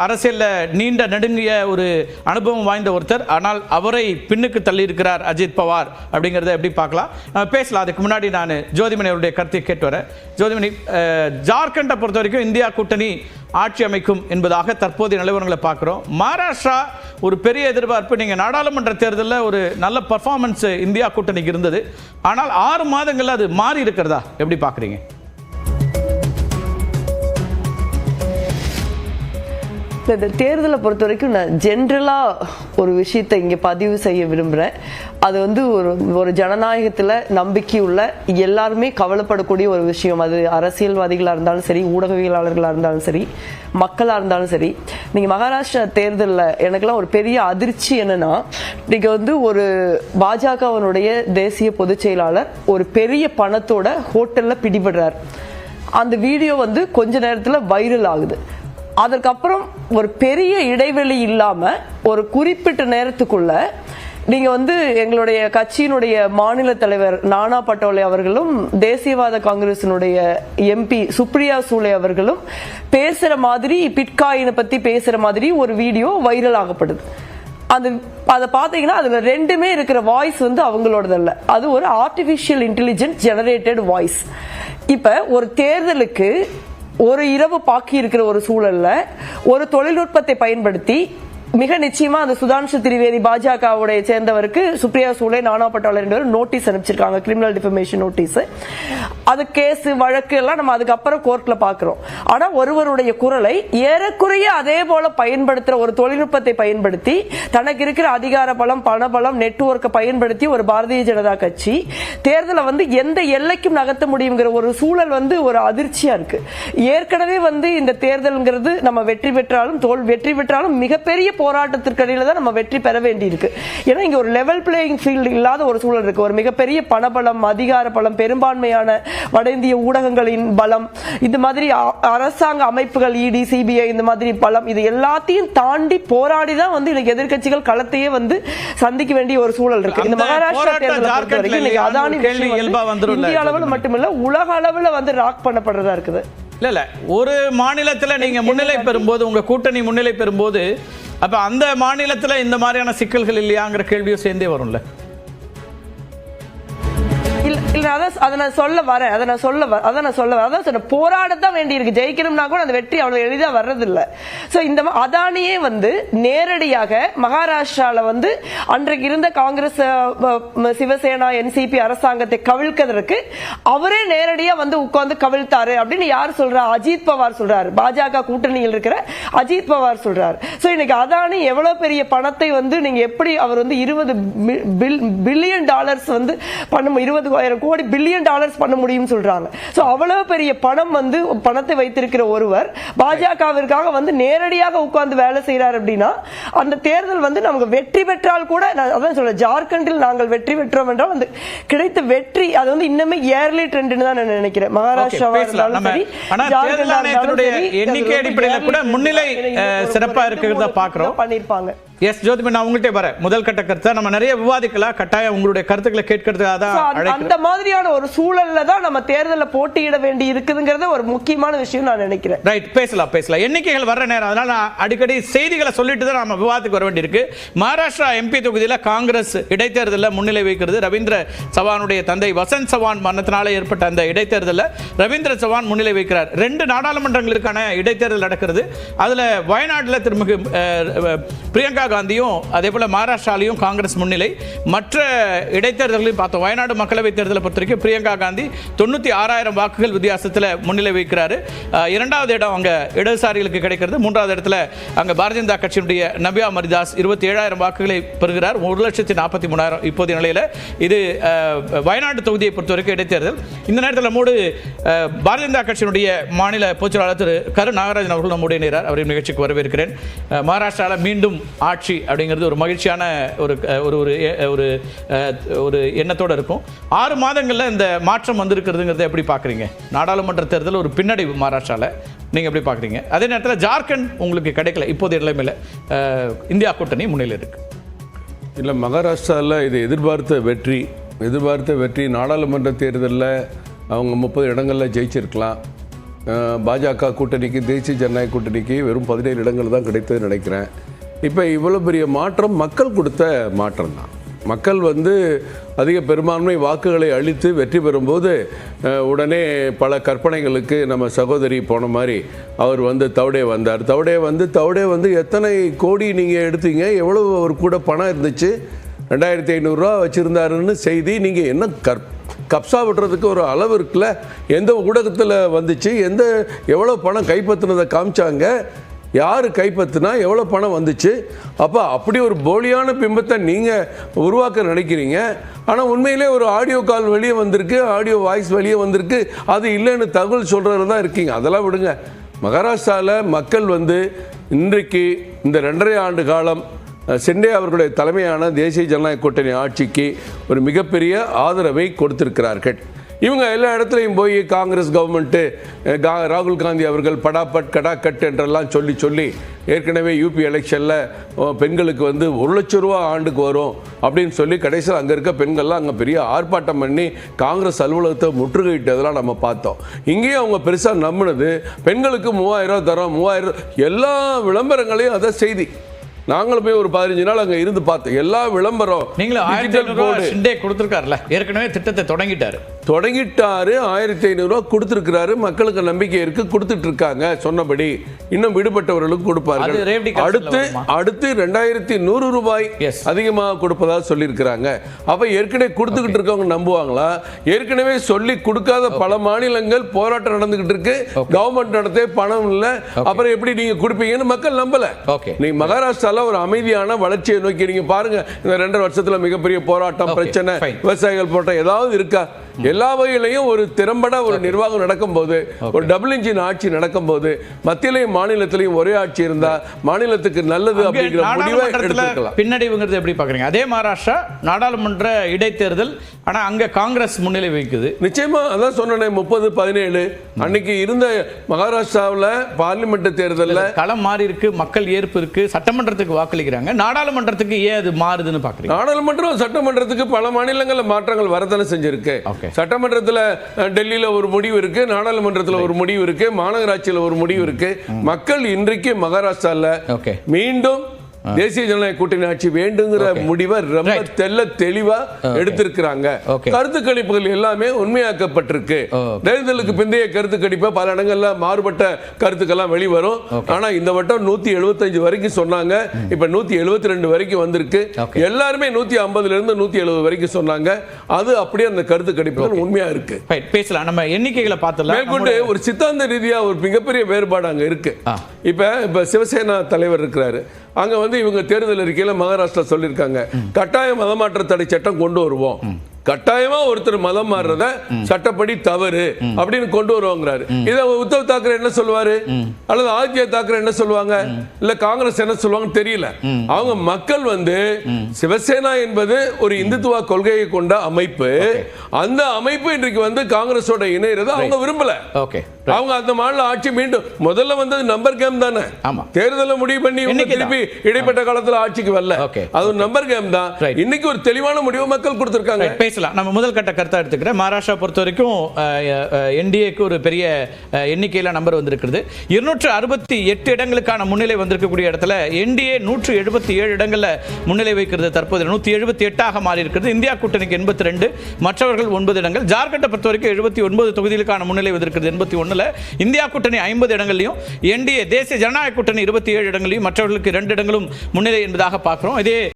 அரசியலில் நீண்ட நெடுங்கிய ஒரு அனுபவம் வாய்ந்த ஒருத்தர். ஆனால் அவரை பின்னுக்கு தள்ளி இருக்கிறார் அஜித் பவார் அப்படிங்கிறத எப்படி பார்க்கலாம் பேசலாம். அதுக்கு முன்னாடி நான் ஜோதிமணி அவருடைய கருத்தை கேட்டு வரேன். ஜோதிமணி, ஜார்க்கண்டை பொறுத்த வரைக்கும் இந்தியா கூட்டணி ஆட்சி அமைக்கும் என்பதாக தற்போதைய நிலவரங்களை பார்க்குறோம். மகாராஷ்டிரா ஒரு பெரிய எதிர்பார்ப்பு. நீங்கள் நாடாளுமன்ற தேர்தலில் ஒரு நல்ல பர்ஃபார்மன்ஸ் இந்தியா கூட்டணிக்கு இருந்தது. ஆனால் 6 மாதங்களில் அது மாறி இருக்கிறதா எப்படி பார்க்குறீங்க? இந்த தேர்தலை பொறுத்த வரைக்கும் நான் ஜென்ரலாக ஒரு விஷயத்தை இங்கே பதிவு செய்ய விரும்புகிறேன். அது வந்து ஒரு ஜனநாயகத்தில் நம்பிக்கையுள்ள எல்லாருமே கவலைப்படக்கூடிய ஒரு விஷயம். அது அரசியல்வாதிகளாக இருந்தாலும் சரி, ஊடகவியலாளர்களாக இருந்தாலும் சரி, மக்களாக இருந்தாலும் சரி. நீங்கள் மகாராஷ்டிரா தேர்தலில் எனக்குலாம் ஒரு பெரிய அதிர்ச்சி என்னன்னா, நீங்கள் வந்து ஒரு பாஜகவினுடைய தேசிய பொதுச் செயலாளர் ஒரு பெரிய பணத்தோட ஹோட்டலில் பிடிபடுறார். அந்த வீடியோ வந்து கொஞ்ச நேரத்தில் வைரல் ஆகுது. அதற்கப்புறம் ஒரு பெரிய இடைவெளி இல்லாமல் ஒரு குறிப்பிட்ட நேரத்துக்குள்ள நீங்க வந்து எங்களுடைய கட்சியினுடைய மாநில தலைவர் நானா பட்டோலே அவர்களும் தேசியவாத காங்கிரசினுடைய எம்பி சுப்ரியா சூலே அவர்களும் பேசுற மாதிரி பிட்காயினை பத்தி பேசுற மாதிரி ஒரு வீடியோ வைரல் ஆகப்படுது. அதை பார்த்தீங்கன்னா அதுல ரெண்டுமே இருக்கிற வாய்ஸ் வந்து அவங்களோடது இல்ல, அது ஒரு ஆர்டிபிஷியல் இன்டெலிஜென்ஸ் ஜெனரேட்டட் வாய்ஸ். இப்ப ஒரு தேர்தலுக்கு ஒரு இரவு பாக்கி இருக்கிற ஒரு சூழல்ல ஒரு தொழில்நுட்பத்தை பயன்படுத்தி மிக நிச்சயமா அந்த சுதான்ஷு திரிவேதி பாஜகவுடைய சேர்ந்தவருக்கு சுப்ரியா சூலே நானா பட்டோலே நோட்டீஸ் அனுப்பிச்சிருக்காங்க, கிரிமினல் டிஃபமேஷன் நோட்டீஸ். அது கேஸ் வழக்கு எல்லாம் நம்ம அதுக்கப்புறம் கோர்ட்ல பாக்குறோம். ஆனா ஒருவருடைய குரலை ஏறக்குறைய அதே போல பயன்படுத்துற ஒரு தொழில்நுட்பத்தை பயன்படுத்தி தனக்கு இருக்கிற அதிகார பலம், பணபலம், நெட்வொர்க்கை பயன்படுத்தி ஒரு பாரதிய ஜனதா கட்சி தேர்தலை வந்து எந்த எல்லைக்கும் நகர்த்த முடியுங்கிற ஒரு சூழல் வந்து ஒரு அதிர்ச்சியா இருக்கு. ஏற்கனவே வந்து இந்த தேர்தல்ங்கிறது நம்ம வெற்றி பெற்றாலும் மிகப்பெரிய போராட்டத்திற்கிடையில தான் நம்ம வெற்றி பெற வேண்டி இருக்கு. ஏன்னா இங்க ஒரு லெவல் பிளேயிங் ஃபீல்டு இல்லாத ஒரு சூழல் இருக்கு. ஒரு மிகப்பெரிய பணபலம், அதிகார பலம், பெரும்பான்மையான வட இந்திய ஊடகங்களின் பலம், இந்த மாதிரி அரசாங்க அமைப்புகள், இடி, சிபிஐ, இந்த மாதிரி பலம், இது எல்லாத்தையும் தாண்டி போராடி தான் வந்து இன்னைக்கு எதிர்கட்சிகள் களத்தையே வந்து சந்திக்க வேண்டிய ஒரு சூழல் இருக்கு. இந்த மகாராஷ்டிரா தேர்தல் அதானி இந்திய அளவில் மட்டுமில்ல உலக அளவில் வந்து ராக் பண்ணப்படுறதா இருக்குது. இல்ல ஒரு மாநிலத்தில் நீங்க முன்னிலை பெறும்போது, உங்க கூட்டணி முன்னிலை பெறும்போது, அப்ப அந்த மாநிலத்தில் இந்த மாதிரியான சிக்கல்கள் இல்லையாங்கிற கேள்வியும் சேர்ந்தே வரும்ல. போராடத்தான் வேண்டி இருக்கு. ஜெயிக்கணும்னா கூட அந்த வெற்றி அவ்வளவு எளிதா வர்றது இல்ல. இந்த அதானியே வந்து நேரடியாக மகாராஷ்டிரால வந்து அன்றைக்கு இருந்த காங்கிரஸ், சிவசேனா, என்சிபி அரசாங்கத்தை கவிழ்க்கிறதுக்கு அவரே நேரடியா வந்து உட்கார்ந்து கவிழ்த்தாரு அப்படின்னு யார் சொல்றா? அஜித் பவார் சொல்றாரு. பாஜக கூட்டணியில் இருக்கிற அஜித் பவார் சொல்றாரு. இன்னைக்கு அதானி எவ்வளவு பெரிய பணத்தை வந்து நீங்க எப்படி அவர் வந்து $20 பில்லியன் வந்து பண்ணும், 20,000 கோடி பில்லியன் டாலர்ஸ் பண்ண முடியும் சொல்றாங்க. அவ்வளவு பெரிய பணம் வந்து பணத்தை வைத்திருக்கிற ஒருவர் பாஜகவிற்காக வந்து நேரடியாக உட்கார்ந்து வேலை செய்யறார் அப்படின்னா அந்த தேர்தல் வந்து நமக்கு வெற்றி பெற்றால் கூட, அதான் சொல்ல, ஜார்க்கண்டில் நாங்கள் வெற்றி பெற்றோம் என்றால் வந்து கிடைத்த வெற்றி அது வந்து இன்னுமே இயர்லி ட்ரெண்ட்னு தான் நான் நினைக்கிறேன். மகாராஷ்டிராவா இருந்தாலும் சரி, எண்ணிக்கை அடிப்படையில் கூட முன்னிலை சிறப்பா இருக்கிறதா பாக்குறோம் பண்ணிருப்பாங்க. எஸ் ஜோதிமணி, நான் உங்கள்கிட்ட வரேன். முதல் கட்ட கருத்தை நம்ம நிறைய விவாதிக்கலாம். கட்டாயம் உங்களுடைய கருத்துக்களை கேட்கறதுக்காக தான் அந்த மாதிரியான ஒரு சூழல்ல தான் நம்ம தேர்தலில் போட்டியிட வேண்டி இருக்குதுங்கிறது ஒரு முக்கியமான விஷயம் நான் நினைக்கிறேன். ரைட், பேசலாம். எண்ணிக்கைகள் வர நேரம், அதனால நான் அடிக்கடி செய்திகளை சொல்லிட்டு தான் நம்ம விவாதத்துக்கு வர வேண்டியிருக்கு. மகாராஷ்டிரா எம்பி தொகுதியில் காங்கிரஸ் இடைத்தேர்தலில் முன்னிலை வைக்கிறது. ரவீந்திர சவானுடைய தந்தை வசந்த் சவான் மரணத்தினால ஏற்பட்ட அந்த இடைத்தேர்தலில் ரவீந்திர சவான் முன்னிலை வைக்கிறார். 2 நாடாளுமன்றங்களுக்கான இடைத்தேர்தல் நடக்கிறது. அதுல வயநாட்டில் திருமிகு பிரியங்கா காந்தியும் அதே போல மகாராஷ்டிராலையும் காங்கிரஸ் முன்னிலை. மற்ற இடைத்தேர்தல்களையும் பார்த்தோம். வயநாடு மக்களவை தேர்தலை பொறுத்தவரைக்கும் பிரியங்கா காந்தி 96,000 வாக்குகள் வித்தியாசத்தில் முன்னிலை வைக்கிறாரு. 2வது இடம் அங்க இடதுசாரிகளுக்கு கிடைக்கிறது. 3வது இடத்துல அங்க பாரதிய ஜனதா கட்சியினுடைய நபியா மரிதாஸ் 27,000 வாக்குகளை பெறுகிறார். 1,43,000 இப்போதைய நிலையில். இது வயநாடு தொகுதியை பொறுத்தவரைக்கும் இடைத்தேர்தல். இந்த நேரத்தில் நம்மோடு பாரதிய ஜனதா கட்சியினுடைய மாநில பொதுச்செயலாளர் திரு கரு நாகராஜன் அவர்கள் நம்முடைய நேரார். அவரின் நிகழ்ச்சிக்கு வரவேற்கிறேன். மகாராஷ்டிராவில் மீண்டும் ஆட்சி அப்படிங்கிறது ஒரு மகிழ்ச்சியான ஒரு எண்ணத்தோடு இருக்கும். 6 மாதங்களில் இந்த மாற்றம் வந்திருக்கிறதுங்கிறத எப்படி பார்க்குறீங்க? நாடாளுமன்ற தேர்தல் ஒரு பின்னடைவு மகாராஷ்டிராவில், நீங்கள் எப்படி பார்க்குறீங்க? அதே நேரத்தில் ஜார்க்கண்ட் உங்களுக்கு கிடைக்கல. இப்போதைய நிலைமையில் இந்தியா கூட்டணி முன்னிலை இருக்கு. இல்லை, மகாராஷ்டிராவில் இது எதிர்பார்த்த வெற்றி. நாடாளுமன்ற தேர்தலில் அவங்க 30 இடங்களில் ஜெயிச்சிருக்கலாம். பாஜக கூட்டணிக்கு தேசிய ஜனநாயக கூட்டணிக்கு வெறும் 17 இடங்கள் தான் கிடைத்ததுன்னு நினைக்கிறேன். இப்போ இவ்வளோ பெரிய மாற்றம் மக்கள் கொடுத்த மாற்றம் தான். மக்கள் அதிக பெரும்பான்மை வாக்குகளை அளித்து வெற்றி பெறும்போது உடனே பல கற்பனைகளுக்கு நம்ம சகோதரி போன மாதிரி அவர் தவடே வந்தார். தவடே எத்தனை கோடி நீங்கள் எடுத்தீங்க, எவ்வளோ அவர் கூட பணம் இருந்துச்சு, 2500 ரூபா வச்சுருந்தாருன்னு செய்தி. நீங்கள் என்ன கப்சா விட்டுறதுக்கு ஒரு அளவு இருக்குல்ல, எந்த ஊடகத்தில் வந்துச்சு, எவ்வளோ பணம் கைப்பற்றினதை காமிச்சாங்க, யார் கைப்பற்றினா எவ்வளோ பணம் வந்துச்சு. அப்போ அப்படி ஒரு போலியான பிம்பத்தை நீங்கள் உருவாக்க நினைக்கிறீங்க. ஆனால் உண்மையிலே ஒரு ஆடியோ கால் வெளியே வந்திருக்கு, ஆடியோ வாய்ஸ் வெளியே வந்திருக்கு, அது இல்லைன்னு தகவல் சொல்கிறது தான் இருக்கீங்க. அதெல்லாம் விடுங்க. மகாராஷ்டிராவில் மக்கள் இன்றைக்கு இந்த 2.5 ஆண்டு காலம் ஷிண்டே அவர்களுடைய தலைமையான தேசிய ஜனநாயக கூட்டணி ஆட்சிக்கு ஒரு மிகப்பெரிய ஆதரவை கொடுத்திருக்கிறார்கள். இவங்க எல்லா இடத்துலையும் போய் காங்கிரஸ் கவர்மெண்ட்டு, ராகுல் காந்தி அவர்கள் படாபட் கடாக்கட் என்றெல்லாம் சொல்லி ஏற்கனவே யூபி எலெக்ஷனில் பெண்களுக்கு 1 லட்சம் ரூபா ஆண்டுக்கு வரும் அப்படின்னு சொல்லி கடைசியில் அங்கே இருக்க பெண்கள்லாம் அங்கே பெரிய ஆர்ப்பாட்டம் பண்ணி காங்கிரஸ் அலுவலகத்தை முற்றுகையிட்டதெல்லாம் நம்ம பார்த்தோம். இங்கேயும் அவங்க பெருசாக நம்பினது பெண்களுக்கு 3000 தரோம், 3000 எல்லா விளம்பரங்களையும் அதை செய்தி. நாங்களும் போய் ஒரு 15 நாள் அங்கே இருந்து பார்த்தோம். எல்லா விளம்பரம் நீங்களும் 1500 கொடுத்துருக்காருல, ஏற்கனவே திட்டத்தை தொடங்கிட்டாரு 1500 ரூபா கொடுத்துருக்கிறாரு. மக்களுக்கு நம்பிக்கை இருக்கு, கொடுத்துட்டு இருக்காங்க. சொன்னபடி இன்னும் விடுபட்டவர்களுக்கு கொடுப்பார்கள். அடுத்து 2100 ரூபாய் அதிகமாக கொடுப்பதாக சொல்லியிருக்கிறாங்க. அப்ப ஏற்கனவே கொடுத்துக்கிட்டு இருக்கவங்க நம்புவாங்களா? ஏற்கனவே சொல்லி கொடுக்காத பல மாநிலங்கள் போராட்டம் நடந்துகிட்டு இருக்கு, கவர்மெண்ட் நடத்தே பணம் இல்லை, அப்புறம் எப்படி நீங்க கொடுப்பீங்கன்னு மக்கள் நம்பல. நீங்க மகாராஷ்டிரால ஒரு அமைதியான வளர்ச்சியை நோக்கி நீங்க பாருங்க. இந்த 2.5 வருஷத்துல மிகப்பெரிய போராட்டம், பிரச்சனை, விவசாயிகள் போராட்டம் ஏதாவது இருக்கா? எல்லா வகையிலையும் ஒரு திறம்பட ஒரு நிர்வாகம் நடக்கும் போது, ஒரு டபுள் இன்ஜின் ஆட்சி நடக்கும் போது, மத்தியிலையும் மாநிலத்திலையும் ஒரே ஆட்சி இருந்தா மாநிலத்துக்கு நல்லது அப்படிங்கிற முடிவை எடுத்துக்கலாம். பின்னடைவுங்கிறது எப்படி பாக்குறீங்க? அதே மகாராஷ்டிரா நாடாளுமன்ற இடைத்தேர்தல், ஆனா அங்க காங்கிரஸ் முன்னிலை வைக்குது. நிச்சயமா அதான் சொன்னேன். 30-17 அன்னைக்கு இருந்த மகாராஷ்டிராவில் பார்லிமெண்ட் தேர்தலில் களம் மாறி இருக்கு, மக்கள் ஏற்பு இருக்கு, சட்டமன்றத்துக்கு வாக்களிக்கிறாங்க. நாடாளுமன்றத்துக்கு ஏன் அது மாறுதுன்னு பாக்குறீங்க? நாடாளுமன்றம் சட்டமன்றத்துக்கு பல மாநிலங்களில் மாற்றங்கள் வரதானே செஞ்சிருக்கு. சட்டமன்றத்தில் டெல்லியில ஒரு முடிவு இருக்கு, நாடாளுமன்றத்தில் ஒரு முடிவு இருக்கு, மாநகராட்சியில் ஒரு முடிவு இருக்கு. மக்கள் இன்றைக்கு மகாராஷ்டிரால மீண்டும் தேசிய ஜனநாயக கூட்டணி ஆட்சி வேண்டுங்கிற முடிவை ரொம்ப தெளிவா எடுத்திருக்கிறாங்க. கருத்து கணிப்புகள் எல்லாமே உண்மையாக்கப்பட்டிருக்கு. தேர்தலுக்கு பிந்தைய கருத்து கணிப்பு பல இடங்கள்ல மாறுபட்ட கருத்துக்கெல்லாம் வெளிவரும். ஆனா இந்த வட்டம் 175 வரைக்கும் சொன்னாங்க, இப்ப 172 வரைக்கும் வந்திருக்கு. எல்லாருமே 150 இருந்து 170 வரைக்கும் சொன்னாங்க. அது அப்படியே அந்த கருத்து கணிப்புகள் உண்மையா இருக்கு. பேசலாம், நம்ம எண்ணிக்கைகளை பார்த்தலாம். மேற்கொண்டு ஒரு சித்தாந்த ரீதியா ஒரு மிகப்பெரிய வேறுபாடு அங்க இருக்கு. இப்ப சிவசேனா தலைவர் இருக்கிறாரு, அங்க இவங்க தேர்தல் அறிக்கையில மகாராஷ்டிரா சொல்லியிருக்காங்க, கட்டாய மதமாற்ற தடை சட்டம் கொண்டு வருவோம், கட்டாயமா ஒருத்தர் மதம் மாறுறத சட்டப்படி தவறு அப்படின்னு கொண்டு வருவாங்கிறாரு. இத உத்தவ் தாக்கரே என்ன சொல்லுவாரு, அல்லது ஆதித்ய தாக்கரே என்ன சொல்லுவாங்க, இல்ல காங்கிரஸ் என்ன சொல்லுவாங்கன்னு தெரியல. அவங்க மக்கள் சிவசேனா என்பது ஒரு இந்துத்துவ கொள்கையை கொண்ட அமைப்பு. அந்த அமைப்பு இன்றைக்கு காங்கிரஸோட இணையறத அவங்க விரும்பல. அவங்க அந்த மாநில ஆட்சி மீண்டும் முதல்ல வந்தது நம்பர் கேம் தானே. தேர்தலை முடிவு பண்ணி திருப்பி இடைப்பட்ட காலத்துல ஆட்சிக்கு வரல, அது ஒரு நம்பர் கேம் தான். இன்னைக்கு ஒரு தெளிவான முடிவு மக்கள் கொடுத்திருக்காங்க. நம்ம முதல் கட்ட கருத்தா எடுத்துக்கிறேன். மகாராஷ்டிரா பொறுத்த வரைக்கும் என்டிஏக்கு ஒரு பெரிய எண்ணிக்கையில நம்பர் வந்திருக்கிறது. 268 இடங்களுக்கான முன்னிலை வந்திருக்கக்கூடிய இடத்துல என்டிஏ 177 இடங்கள்ல முன்னிலை வைக்கிறது. தற்போது 178 மாறி இருக்கிறது. இந்தியா கூட்டணிக்கு 82, மற்றவர்கள் 9 இடங்கள். ஜார்க்கண்டை பொறுத்த வரைக்கும் 79 தொகுதிகளுக்கான முன்னிலை வந்திருக்கிறது. 81ல இந்தியா கூட்டணி 50 இடங்களையும், என்டிஏ தேசிய ஜனநாயக கூட்டணி 27 இடங்களையும், மற்றவர்களுக்கு 2 இடங்களும் முன்னிலை என்பதாக பார்க்கிறோம். இதே